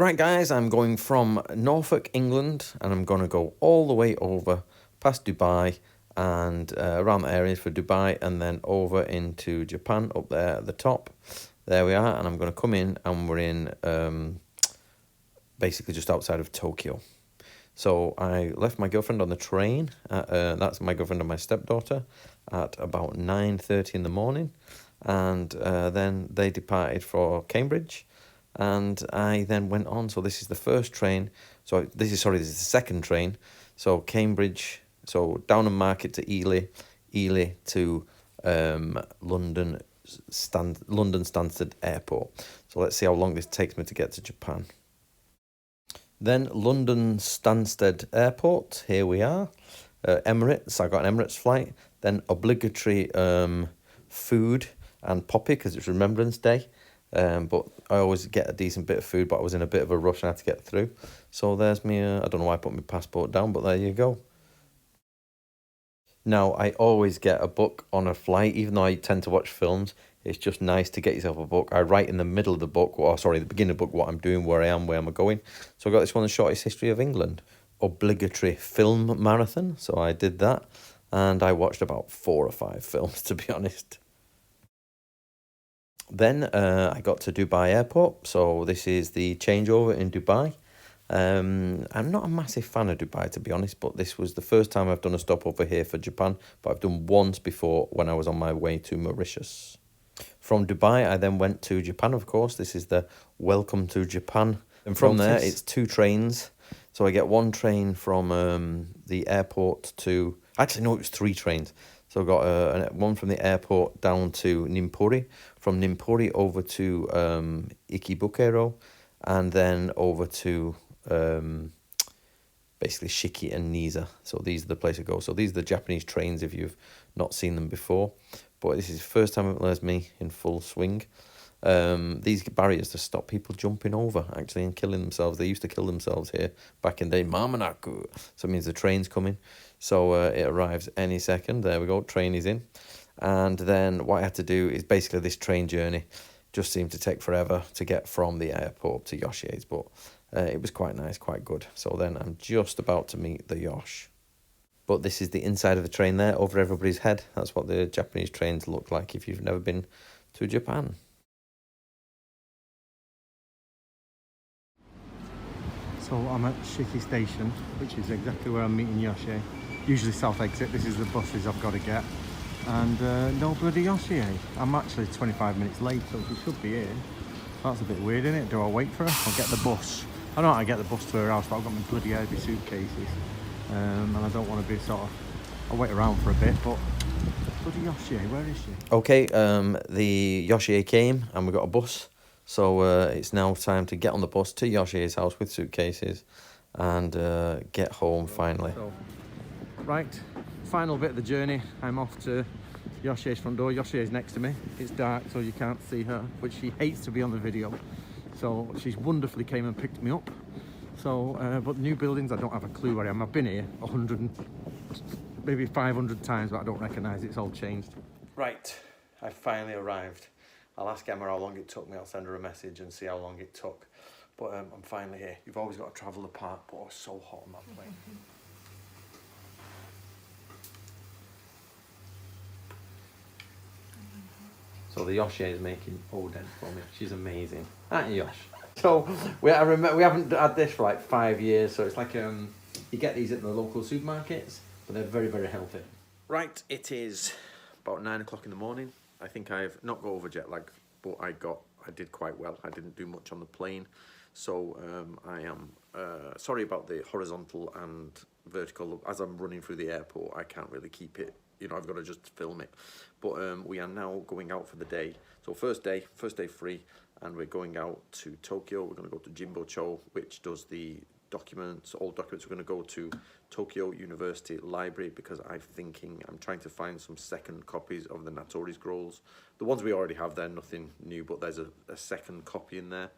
Right guys, I'm going from Norfolk, England, and I'm going to go all the way over past Dubai and around the areas for Dubai, and then over into Japan up there at the top. There we are, and I'm going to come in, and we're in basically just outside of Tokyo. So I left my girlfriend on the train, that's my girlfriend and my stepdaughter, at about 9:30 in the morning, and then they departed for Cambridge. And I then went on. So this is the first train. So this is the second train. So Cambridge, so Downham Market to Ely, Ely to London Stansted Airport. So let's see how long this takes me to get to Japan. Then London Stansted Airport. Here we are. Emirates. I got an Emirates flight. Then obligatory food and poppy because it's Remembrance Day. But I always get a decent bit of food, but I was in a bit of a rush and I had to get through. So there's me, I don't know why I put my passport down, but there you go. Now, I always get a book on a flight, even though I tend to watch films. It's just nice to get yourself a book. I write in the middle of the book, or sorry, the beginning of the book, what I'm doing, where I am, where I'm going. So I got this one, The Shortest History of England. Obligatory film marathon. So I did that, and I watched about 4 or 5 films, to be honest. Then I got to Dubai Airport, so this is the changeover in Dubai. I'm not a massive fan of Dubai, to be honest, but this was the first time I've done a stopover here for Japan, but I've done once before when I was on my way to Mauritius. From Dubai, I then went to Japan, of course. This is the Welcome to Japan. And from there, it's 2 trains. So I get one train from the airport to... Actually, no, it was 3 trains. So I got one from the airport down to Nimpuri, from Nimpuri over to Ikebukuro, and then over to basically Shiki and Niza. So these are the places to go. So these are the Japanese trains if you've not seen them before. But this is the first time it learns me in full swing. These barriers to stop people jumping over, actually, and killing themselves. They used to kill themselves here back in the day. Mamanaku. So it means the train's coming. So it arrives any second. There we go. Train is in. And then what I had to do is basically this train journey just seemed to take forever to get from the airport to Yoshi's. But it was quite nice, quite good. So then I'm just about to meet the Yosh. But this is the inside of the train there, over everybody's head. That's what the Japanese trains look like if you've never been to Japan. So I'm at Shiki Station, which is exactly where I'm meeting Yoshi. Usually south exit. This is the buses I've got to get. And no bloody Yoshi. I'm actually 25 minutes late, so she should be here. That's a bit weird, isn't it? Do I wait for her? I'll get the bus. I know how to get the bus to her house, but I've got my bloody heavy suitcases. And I don't want to be sort of... I'll wait around for a bit, but... Bloody Yoshi, where is she? Okay, the Yoshi came and we got a bus. So it's now time to get on the bus to Yoshi's house with suitcases and get home finally. So, right, final bit of the journey. I'm off to Yoshi's front door. Yoshi is next to me. It's dark, so you can't see her, but she hates to be on the video. So she's wonderfully came and picked me up. So, but new buildings, I don't have a clue where I am. I've been here 100, maybe 500 times, but I don't recognise it. It's all changed. Right, I finally arrived. I'll ask Emma how long it took me. I'll send her a message and see how long it took. But I'm finally here. You've always got to travel apart, but it's so hot on that plane. So the Yoshi is making Oden for me. She's amazing. Aren't you, Yosh? So we haven't had this for like 5 years. So it's like you get these at the local supermarkets, but they're very, very healthy. Right, it is about 9 o'clock in the morning. I think I've not got over jet lag, but I did quite well. I didn't do much on the plane. So I am sorry about the horizontal and vertical. As I'm running through the airport, I can't really keep it. You know, I've got to just film it. But we are now going out for the day. So first day free, and we're going out to Tokyo. We're going to go to Jimbocho, which does the documents, all documents. We're going to go to Tokyo University Library because I'm trying to find some second copies of the Natori scrolls. The ones we already have there, nothing new, but there's a second copy in there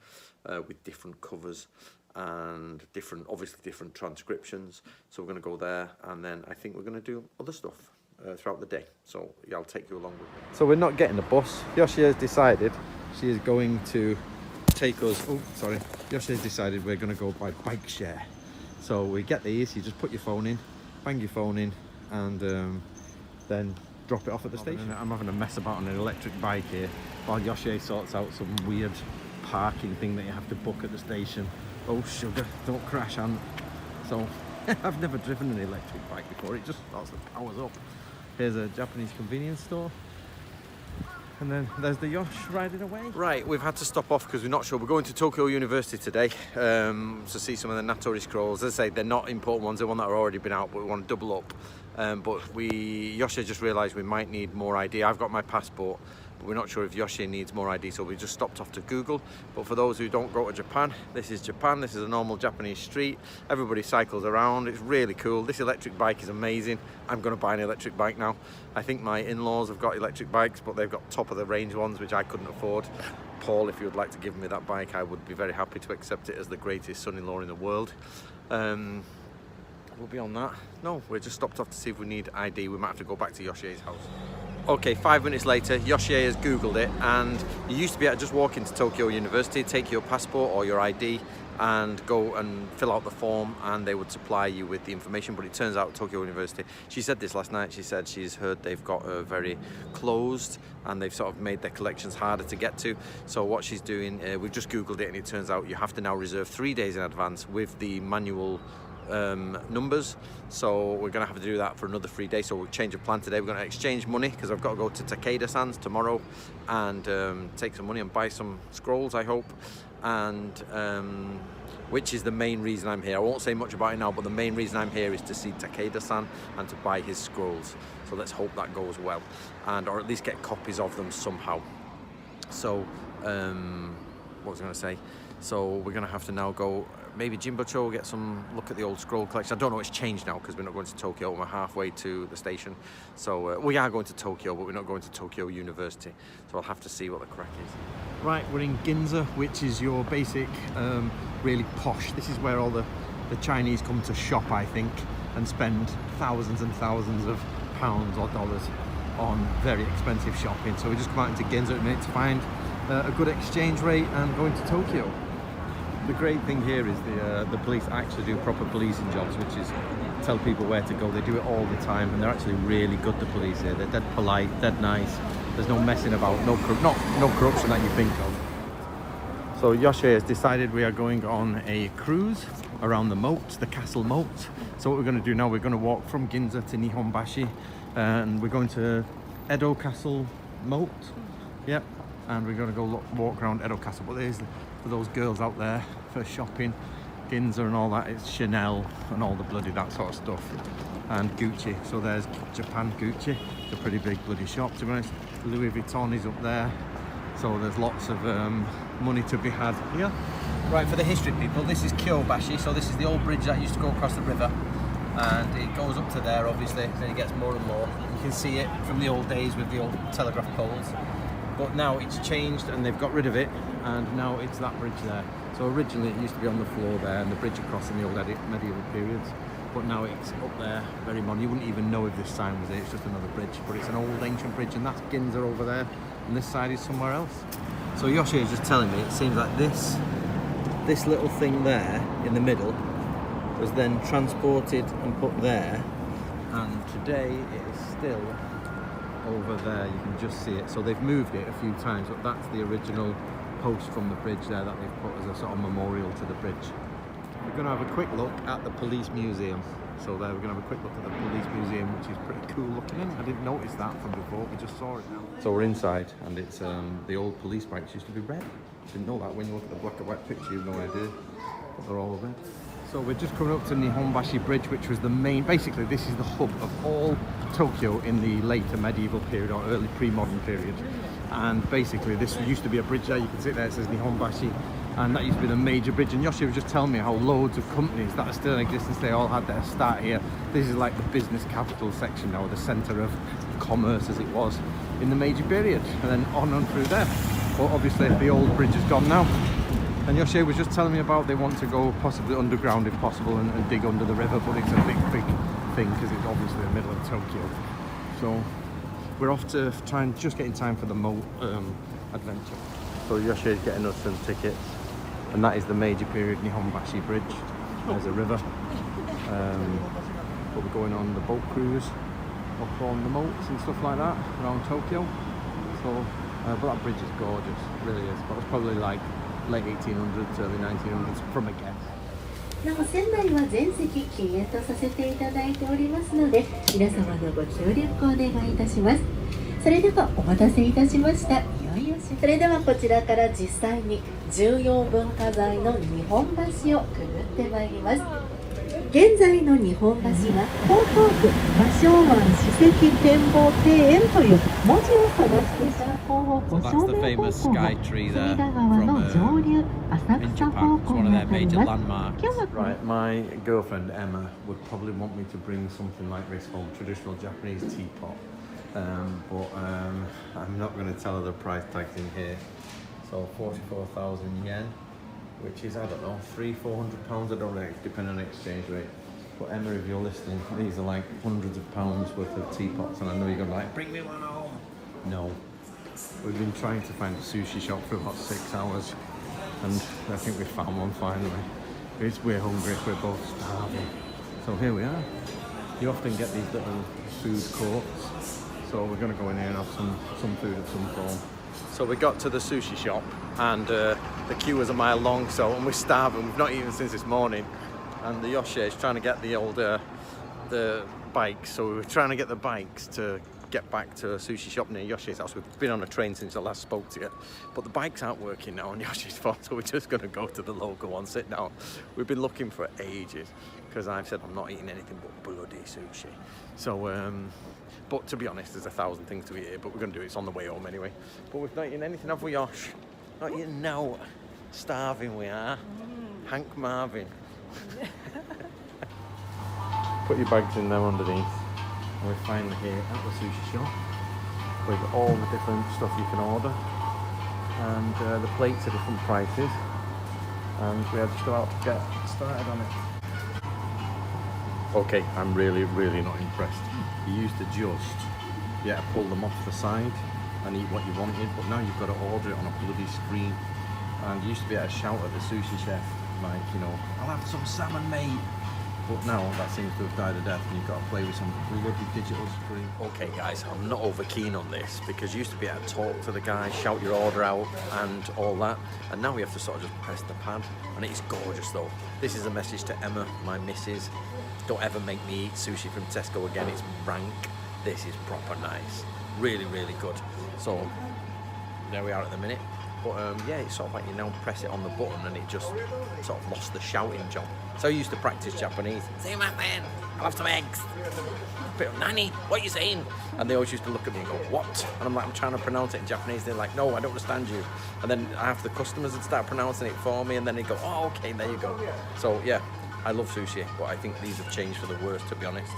with different covers and obviously different transcriptions. So we're going to go there, and then I think we're going to do other stuff throughout the day. So yeah, I'll take you along with me. So we're not getting the bus. Yoshi has decided she is going to take us, oh sorry, Yoshi's decided we're going to go by bike share. So we get these, you just put your phone in, bang your phone in, and then drop it off at the station. I'm having a mess about on an electric bike here while Yoshi sorts out some weird parking thing that you have to book at the station. Oh sugar, don't crash, on. So I've never driven an electric bike before, it just starts to powers up. Here's a Japanese convenience store. And then there's the Yosh riding away. Right, we've had to stop off because we're not sure. We're going to Tokyo University today to see some of the Natori scrolls. As I say, they're not important ones, they're one that have already been out, but we want to double up. Yoshi just realised we might need more ID. I've got my passport, but we're not sure if Yoshi needs more ID, so we just stopped off to Google. But for those who don't go to Japan, this is Japan. This is a normal Japanese street. Everybody cycles around. It's really cool. This electric bike is amazing. I'm going to buy an electric bike now. I think my in-laws have got electric bikes, but they've got top of the range ones, which I couldn't afford. Paul, if you would like to give me that bike, I would be very happy to accept it as the greatest son-in-law in the world. We'll be on that. No, we're just stopped off to see if we need ID. We might have to go back to Yoshi's house. Okay, 5 minutes later, Yoshi has Googled it, and you used to be able to just walk into Tokyo University, take your passport or your ID, and go and fill out the form, and they would supply you with the information. But it turns out Tokyo University, she said this last night, she said she's heard they've got very closed, and they've sort of made their collections harder to get to. So what she's doing, we've just Googled it, and it turns out you have to now reserve 3 days in advance with the manual numbers, so we're gonna have to do that for another 3 days. So we'll change of plan today. We're gonna exchange money because I've got to go to Takeda-san's tomorrow and take some money and buy some scrolls, I hope, and which is the main reason I'm here. I won't say much about it now, but the main reason I'm here is to see Takeda-san and to buy his scrolls. So let's hope that goes well, and or at least get copies of them somehow. So what was I gonna say? So we're gonna have to now go maybe Jimbocho, get some look at the old scroll collection. I don't know, it's changed now because we're not going to Tokyo. We're halfway to the station. So we are going to Tokyo, but we're not going to Tokyo University. So I'll have to see what the crack is. Right, we're in Ginza, which is your basic, really posh. This is where all the Chinese come to shop, I think, and spend thousands and thousands of pounds or dollars on very expensive shopping. So we just come out into Ginza at a minute to find a good exchange rate and going to Tokyo. The great thing here is the police actually do proper policing jobs, which is tell people where to go. They do it all the time, and they're actually really good, the police here. They're dead polite, dead nice. There's no messing about, no corruption that you think of. So Yoshi has decided we are going on a cruise around the moat, the castle moat. So what we're going to do now, we're going to walk from Ginza to Nihonbashi, and we're going to Edo Castle moat. Yep, and we're going to go walk around Edo Castle. But there's, for those girls out there for shopping, Ginza and all that, it's Chanel and all the bloody that sort of stuff, and Gucci. So there's Japan Gucci, it's a pretty big bloody shop, to be honest. Louis Vuitton is up there, so there's lots of money to be had here. Right, for the history people, this is Kyobashi, so this is the old bridge that used to go across the river, and it goes up to there obviously, then it gets more and more. You can see it from the old days with the old telegraph poles, but now it's changed and they've got rid of it, and now it's that bridge there. So originally it used to be on the floor there and the bridge across in the old medieval periods, but now it's up there, very modern. You wouldn't even know if this sign was there, it's just another bridge, but it's an old ancient bridge, and that's Ginza over there, and this side is somewhere else. So Yoshi is just telling me, it seems like this little thing there in the middle was then transported and put there, and today it is still over there. You can just see it. So they've moved it a few times, but that's the original post from the bridge there that they've put as a sort of memorial to the bridge. We're going to have a quick look at the police museum. So there, we're going to have a quick look at the police museum, which is pretty cool looking. I didn't notice that from before, we just saw it now. So we're inside, and it's the old police bikes used to be red. Didn't know that. When you look at the black and white picture, you've no idea, but they're all red. So we're just coming up to Nihonbashi Bridge, which was the main, basically this is the hub of all Tokyo in the later medieval period or early pre-modern period. And basically this used to be a bridge there, you can see it there, it says Nihonbashi, and that used to be the major bridge. And Yoshi was just telling me how loads of companies that are still in existence, they all had their start here. This is like the business capital section now, the centre of commerce as it was in the Meiji period, and then on through there. But obviously the old bridge is gone now. And Yoshi was just telling me about they want to go possibly underground if possible and dig under the river, but it's a big thing because it's obviously the middle of Tokyo. So we're off to try and just get in time for the moat adventure. So Yoshi is getting us some tickets, and that is the major period Nihonbashi Bridge. There's a river. But we're going on the boat cruise up on the moats and stuff like that around Tokyo. So, but that bridge is gorgeous, really is. But it's probably like late 1800s, early 1900s from a guess. なお船内は全席禁煙とさせていただいておりますので、皆様のご協力をお願いいたします。それではお待たせいたしました。いよいよそれではこちらから実際に重要文化財の日本橋をくぐってまいります。現在の日本橋は江東区芭蕉湾史跡展望庭園という文字を探していただく方向5正面方向の隅田川の上流浅草方向になります。 Right, my girlfriend Emma would probably want me to bring something like this home, traditional Japanese teapot. But I'm not going to tell her the price tags in here. So 44,000 yen, which is, I don't know, £300-400, I don't know, depending on the exchange rate. But Emma, if you're listening, these are like hundreds of pounds worth of teapots, and I know you're going to like, bring me one home. No. We've been trying to find a sushi shop for about 6 hours, and I think we found one finally. We're hungry, we're both starving. So here we are. You often get these little food courts. So we're going to go in here and have some food of some form. So we got to the sushi shop, and the queue was a mile long, and we're starving. We've not eaten since this morning, and the Yoshi is trying to get the bikes. So we were trying to get the bikes to get back to a sushi shop near Yoshi's house. We've been on a train since I last spoke to you, but the bikes aren't working now on Yoshi's phone, so we're just going to go to the local one, sit down. We've been looking for ages, because I've said I'm not eating anything but bloody sushi. So, but to be honest, there's 1,000 things to eat here, but we're going to do it. It's on the way home anyway. But we've not eaten anything, have we, Yosh? Not eating now. Starving we are. Hank Marvin. Put your bags in there underneath. And we're finally here at the sushi shop with all the different stuff you can order. And the plates are different prices. And we are just about to get started on it. Okay, I'm really not impressed. You used to just pull them off the side and eat what you wanted, but now you've got to order it on a bloody screen. And you used to be able to shout at the sushi chef, like, you know, I'll have some salmon, mate. But now that seems to have died a death, and you've got to play with some bloody digital screen. Okay guys, I'm not over keen on this, because you used to be able to talk to the guy, shout your order out and all that, and now we have to sort of just press the pad, and it's gorgeous though. This is a message to Emma, my missus. Don't ever make me eat sushi from Tesco again, it's rank. This is proper nice. Really good. So there we are at the minute. But it's sort of like you now press it on the button and it just sort of lost the shouting job. So I used to practice Japanese. Say my man, I'll have some eggs. Nanny, what are you saying? And they always used to look at me and go, what? And I'm like, I'm trying to pronounce it in Japanese. They're like, no, I don't understand you. And then half the customers would start pronouncing it for me, and then they'd go, oh, okay, there you go. So yeah, I love sushi, but I think these have changed for the worse, to be honest.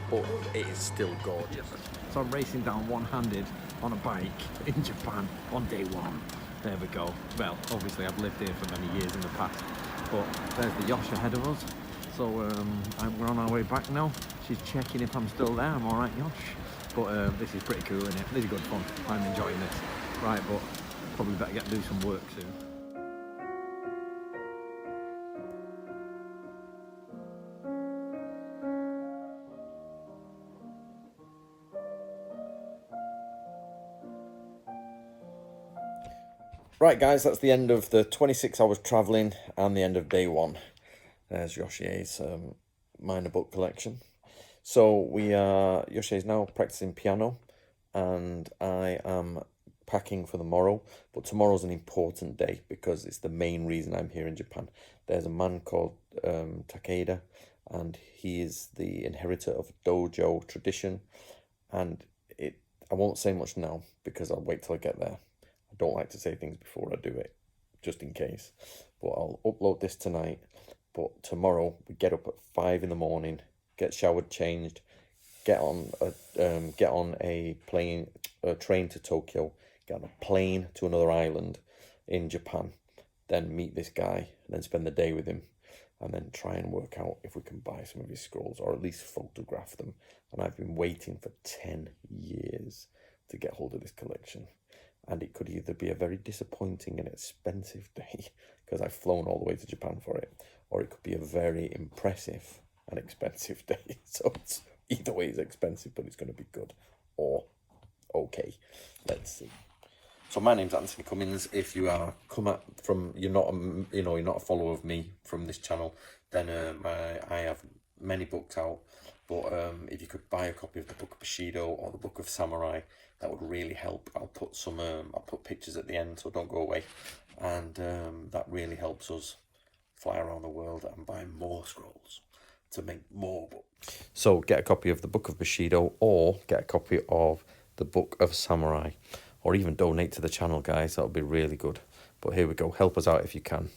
But it is still gorgeous. So I'm racing down one-handed on a bike in Japan on day one. There we go. Well, obviously I've lived here for many years in the past, but there's the Yosh ahead of us. So we're on our way back now. She's checking if I'm still there. I'm all right, Yosh. But this is pretty cool, isn't it? This is good fun. I'm enjoying this. Right, but probably better get to do some work soon. Right guys, that's the end of the 26 hours travelling and the end of day one. There's Yoshie's minor book collection. So Yoshi is now practicing piano, and I am packing for tomorrow. But tomorrow's an important day because it's the main reason I'm here in Japan. There's a man called Takeda, and he is the inheritor of dojo tradition. And I won't say much now because I'll wait till I get there. I don't like to say things before I do it, just in case. But I'll upload this tonight. But tomorrow we get up at 5 in the morning, get showered, changed, get on a train to Tokyo, get on a plane to another island in Japan, then meet this guy, and then spend the day with him, and then try and work out if we can buy some of his scrolls or at least photograph them. And I've been waiting for 10 years to get hold of this collection. and it could either be a very disappointing and expensive day because I've flown all the way to Japan for it, or it could be a very impressive and expensive day. So it's, either way it's expensive, but it's going to be good or okay. Let's see. So my name's Anthony Cummins. If you are you're not a follower of me from this channel, then I have many books out. But if you could buy a copy of the Book of Bushido or the Book of Samurai, that would really help. I'll put pictures at the end, so don't go away. And that really helps us fly around the world and buy more scrolls to make more books. So get a copy of the Book of Bushido or get a copy of the Book of Samurai, or even donate to the channel, guys. That would be really good. But here we go. Help us out if you can.